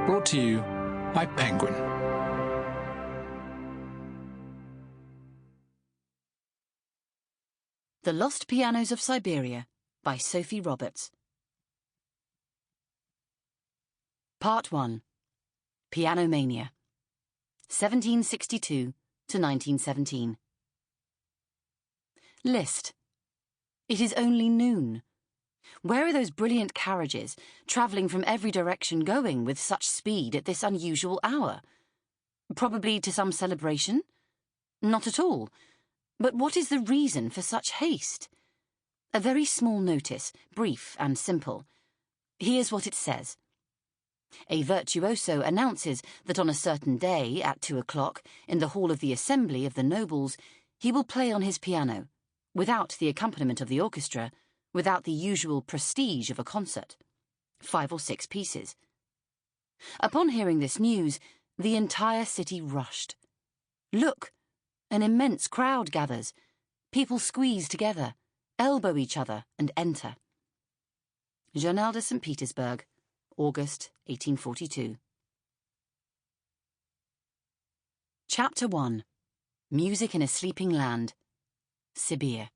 Brought to you by Penguin. The Lost Pianos of Siberia by Sophy Roberts. Part 1. Pianomania, 1762 to 1917. List. It is only noon. Where are those brilliant carriages, travelling from every direction, going with such speed at this unusual hour? Probably to some celebration? Not at all. But what is the reason for such haste? A very small notice, brief and simple. Here's what it says. A virtuoso announces that on a certain day, at 2 o'clock, in the hall of the assembly of the nobles, he will play on his piano, without the accompaniment of the orchestra, without the usual prestige of a concert. 5 or 6 pieces. Upon hearing this news, the entire city rushed. Look! An immense crowd gathers. People squeeze together, elbow each other, and enter. Journal de St. Petersburg, August 1842. Chapter 1. Music in a Sleeping Land, Siberia.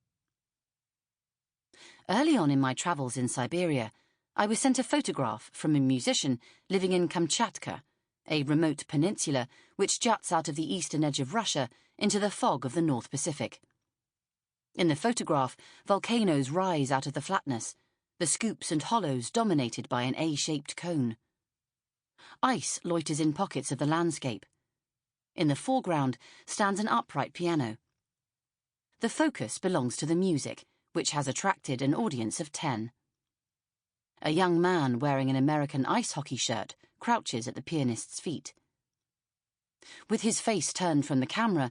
Early on in my travels in Siberia, I was sent a photograph from a musician living in Kamchatka, a remote peninsula which juts out of the eastern edge of Russia into the fog of the North Pacific. In the photograph, volcanoes rise out of the flatness, the scoops and hollows dominated by an A-shaped cone. Ice loiters in pockets of the landscape. In the foreground stands an upright piano. The focus belongs to the music, which has attracted an audience of 10. A young man wearing an American ice hockey shirt crouches at the pianist's feet. With his face turned from the camera,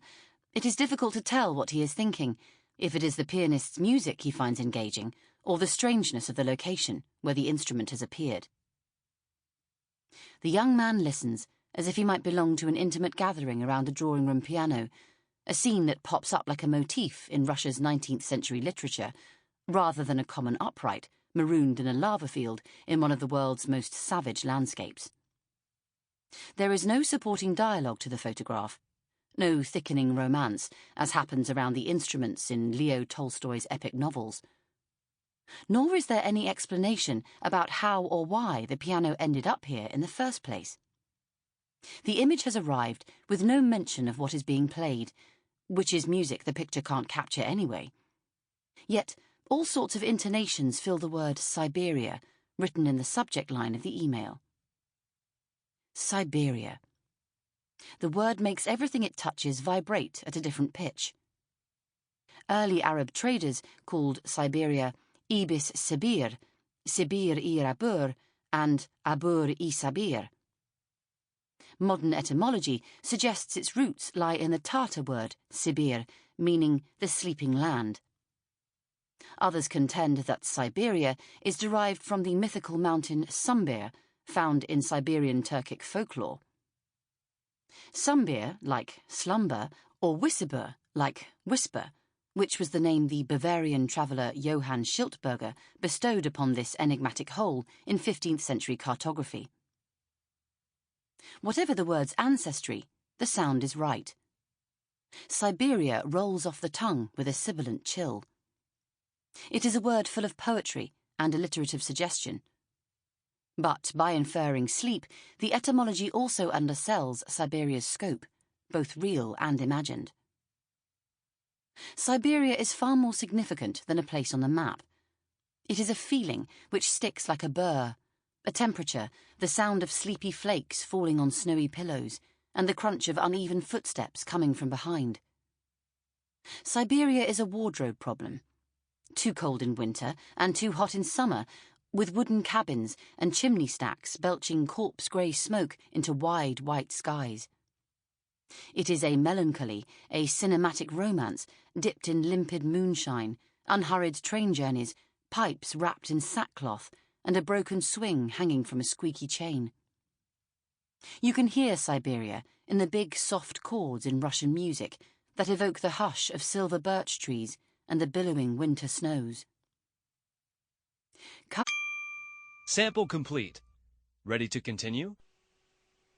it is difficult to tell what he is thinking, if it is the pianist's music he finds engaging, or the strangeness of the location where the instrument has appeared. The young man listens, as if he might belong to an intimate gathering around a drawing-room piano, a scene that pops up like a motif in Russia's 19th century literature, rather than a common upright, marooned in a lava field in one of the world's most savage landscapes. There is no supporting dialogue to the photograph, no thickening romance, as happens around the instruments in Leo Tolstoy's epic novels. Nor is there any explanation about how or why the piano ended up here in the first place. The image has arrived with no mention of what is being played, which is music the picture can't capture anyway. Yet, all sorts of intonations fill the word Siberia, written in the subject line of the email. Siberia. The word makes everything it touches vibrate at a different pitch. Early Arab traders called Siberia Ibis Sibir, Sibir I Abur, and Abur I Sabir. Modern etymology suggests its roots lie in the Tatar word Sibir, meaning the sleeping land. Others contend that Siberia is derived from the mythical mountain Sumbir, found in Siberian Turkic folklore. Sumbir, like slumber, or Wissibur, like whisper, which was the name the Bavarian traveller Johann Schiltberger bestowed upon this enigmatic hole in 15th century cartography. Whatever the word's ancestry, the sound is right. Siberia rolls off the tongue with a sibilant chill. It is a word full of poetry and alliterative suggestion. But by inferring sleep, the etymology also undersells Siberia's scope, both real and imagined. Siberia is far more significant than a place on the map. It is a feeling which sticks like a burr, a temperature, the sound of sleepy flakes falling on snowy pillows, and the crunch of uneven footsteps coming from behind. Siberia is a wardrobe problem. Too cold in winter and too hot in summer, with wooden cabins and chimney stacks belching corpse-grey smoke into wide white skies. It is a melancholy, a cinematic romance dipped in limpid moonshine, unhurried train journeys, pipes wrapped in sackcloth, and a broken swing hanging from a squeaky chain. You can hear Siberia in the big soft chords in Russian music that evoke the hush of silver birch trees and the billowing winter snows. Sample complete. Ready to continue?